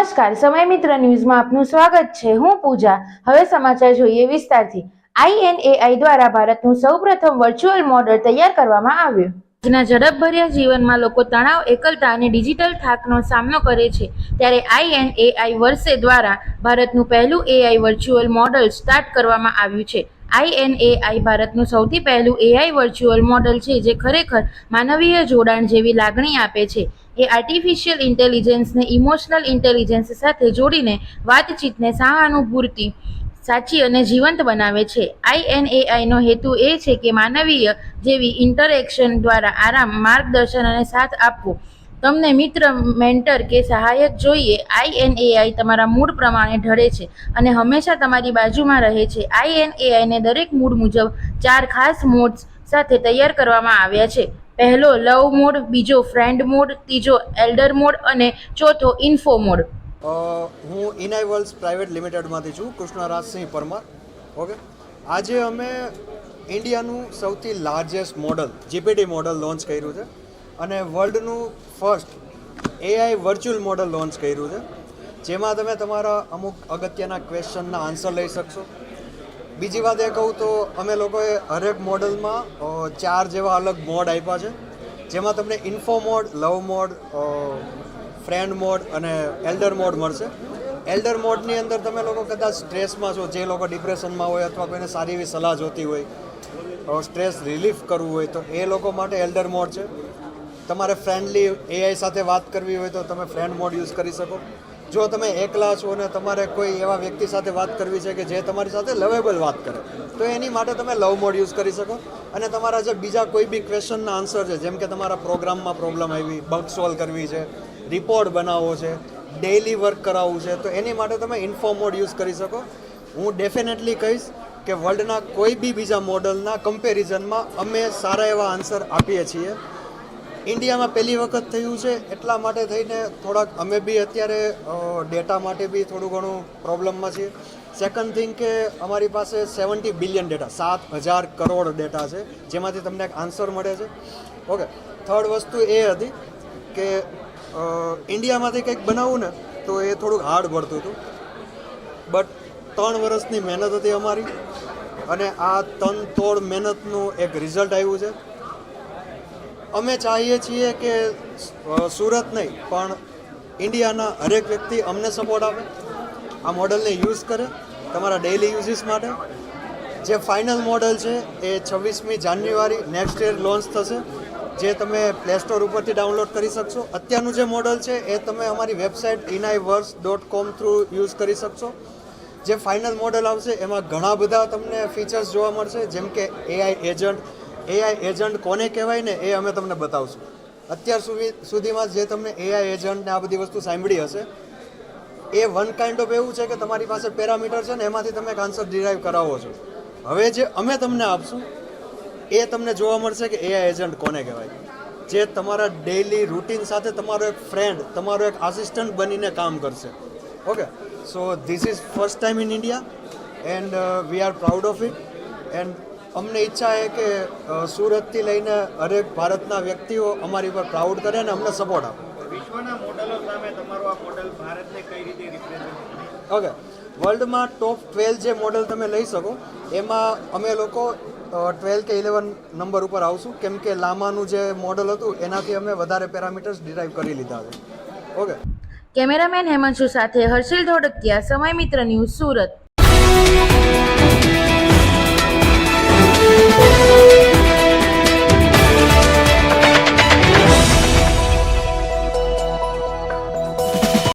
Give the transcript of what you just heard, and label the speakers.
Speaker 1: નમસ્કાર, સમય મિત્ર ન્યૂઝમાં આપનું સ્વાગત છે. હું પૂજા. હવે સમાચાર જોઈએ વિસ્તારથી. INAI દ્વારા ભારતનું સૌપ્રથમ વર્ચ્યુઅલ મોડલ તૈયાર કરવામાં આવ્યું. આજના ઝડપભર્યા જીવનમાં લોકો તણાવ, એકલતા અને ડિજિટલ થાકનો સામનો કરે છે, ત્યારે INAI વર્ષે દ્વારા ભારતનું પહેલું AI વર્ચ્યુઅલ મોડલ સ્ટાર્ટ કરવામાં આવ્યું છે. INAI ભારતનું સૌથી પહેલું AI વર્ચ્યુઅલ મોડલ છે જે ખરેખર માનવીય જોડાણ જેવી લાગણી આપે છે. એ આર્ટિફિશિયલ ઇન્ટેલિજન્સને ઇમોશનલ ઇન્ટેલિજન્સ સાથે જોડીને વાતચીતને સહાનુભૂતિ, સાચી અને જીવંત બનાવે છે. INAIનો હેતુ એ છે કે માનવીય જેવી ઇન્ટરેક્શન દ્વારા આરામ, માર્ગદર્શન અને સાથ આપવો. તમને મિત્ર, મેન્ટર કે સહાયક જોઈએ? INAI તમારા મૂડ પ્રમાણે ઢળે છે અને હંમેશા તમારી બાજુમાં રહે છે. INAIને દરેક મૂડ મુજબ 4 ખાસ મોડ્સ સાથે તૈયાર કરવામાં આવ્યા છે. પહેલો લવ મોડ, બીજો ફ્રેન્ડ મોડ, ત્રીજો એલ્ડર મોડ અને ચોથો ઇન્ફો મોડ.
Speaker 2: હું ઇનાઈ વર્લ્ડ્સ પ્રાઇવેટ લિમિટેડમાંથી છું, કૃષ્ણરાજસિંહ પરમાર. ઓકે, આજે અમે ઇન્ડિયાનું સૌથી largest model GPT model launch કર્યું છે અને વર્લ્ડનું first AI virtual model launch કર્યું છે, જેમાં તમે તમારા અમુક અગત્યના ક્વેશ્ચનના આન્સર લઈ શકશો. બીજી વાત એ કહું તો અમે લોકોએ હરેક મોડલમાં 4 જેવા અલગ મોડ આપ્યા છે, જેમાં તમને ઇન્ફો મોડ, લવ મોડ, ફ્રેન્ડ મોડ અને એલ્ડર મોડ મળશે. એલ્ડર મોડની અંદર તમે લોકો કદાચ સ્ટ્રેસમાં છો, જે લોકો ડિપ્રેશનમાં હોય અથવા કોઈને સારી એવી સલાહ જોતી હોય, સ્ટ્રેસ રિલીફ કરવું હોય તો એ લોકો માટે એલ્ડર મોડ છે. તમારે ફ્રેન્ડલી AI સાથે વાત કરવી હોય તો તમે ફ્રેન્ડ મોડ યુઝ કરી શકો. જો તમે એકલા છો અને તમારે કોઈ એવા વ્યક્તિ સાથે વાત કરવી છે કે જે તમારી સાથે લવેબલ વાત કરે, તો એની માટે તમે લવ મોડ યુઝ કરી શકો. અને તમારા જે બીજા કોઈ બી ક્વેશ્ચનના આન્સર છે, જેમ કે તમારા પ્રોગ્રામમાં પ્રોબ્લેમ આવી, બગ સોલ્વ કરવી છે, રિપોર્ટ બનાવવો છે, ડેઇલી વર્ક કરાવવું છે, તો એની માટે તમે ઇન્ફો મોડ યુઝ કરી શકો. હું ડેફિનેટલી કહીશ કે વર્લ્ડના કોઈ બી બીજા મોડલના કમ્પેરિઝનમાં અમે સારા એવા આન્સર આપીએ છીએ. ઇન્ડિયામાં પહેલી વખત થયું છે, એટલા માટે થઈને થોડાક અમે બી અત્યારે ડેટા માટે બી થોડું ઘણું પ્રોબ્લેમમાં છીએ. સેકન્ડ થિંગ કે અમારી પાસે 70 બિલિયન ડેટા, 7,000 કરોડ ડેટા છે, જેમાંથી તમને એક આન્સર મળે છે. ઓકે, થર્ડ વસ્તુ એ હતી કે ઇન્ડિયામાંથી કંઈક બનાવવું ને તો એ થોડુંક હાર્ડ પડતું હતું, બટ 3 વર્ષની મહેનત હતી અમારી અને આ તનતોડ મહેનતનું એક રિઝલ્ટ આવ્યું છે. અમે ચાહીએ છીએ કે સુરત નહીં પણ ઇન્ડિયાના હરેક વ્યક્તિ અમને સપોર્ટ આપે, આ મોડલને યુઝ કરે તમારા ડેઇલી યુઝિસ માટે. જે ફાઇનલ મોડલ છે એ 26મી જાન્યુઆરી નેક્સ્ટ યર લોન્ચ થશે, જે તમે પ્લે સ્ટોર ઉપરથી ડાઉનલોડ કરી શકશો. અત્યારનું જે મોડલ છે એ તમે અમારી વેબસાઇટ inaiworks.com થ્રુ યુઝ કરી શકશો. જે ફાઇનલ મોડલ આવશે એમાં ઘણા બધા તમને ફીચર્સ જોવા મળશે, જેમ કે AI એજન્ટ કોને કહેવાય ને એ અમે તમને બતાવશું. અત્યાર સુધીમાં જે તમને AI એજન્ટ ને આ બધી વસ્તુ સાંભળી હશે, એ વન કાઇન્ડ ઓફ એવું છે કે તમારી પાસે પેરામીટર છે ને એમાંથી તમે એક આન્સર ડિરાઈવ કરાવો છો. હવે જે અમે તમને આપશું એ તમને જોવા મળશે કે AI એજન્ટ કોને કહેવાય, જે તમારા ડેઇલી રૂટીન સાથે તમારો એક ફ્રેન્ડ, તમારો એક આસિસ્ટન્ટ બનીને કામ કરશે. Okay, so this is first time in India and we are proud of it. And અમને ઈચ્છા છે કે સુરતથી લઈને હરેક ભારતના વ્યક્તિઓ અમારી પર પ્રાઉડ કરે અને અમને સપોર્ટ આપે.
Speaker 3: વિશ્વના મોડલો સામે તમારો આ મોડલ ભારતને કઈ રીતે રિપ્રેઝન્ટ?
Speaker 2: ઓકે, વર્લ્ડમાં ટોપ 12 જે મોડલ તમે લઈ શકો એમાં અમે લોકો 12 કે 11 નંબર ઉપર આવશું, કેમ કે લામાનું જે મોડલ હતું એનાથી અમે વધારે પેરામીટર્સ ડિરાઈવ કરી લીધા છે. ઓકે,
Speaker 1: કેમેરામેન હેમાંશુ સાથે હર્ષિલ ધોળકિયા, સમય મિત્ર ન્યૂઝ, સુરત.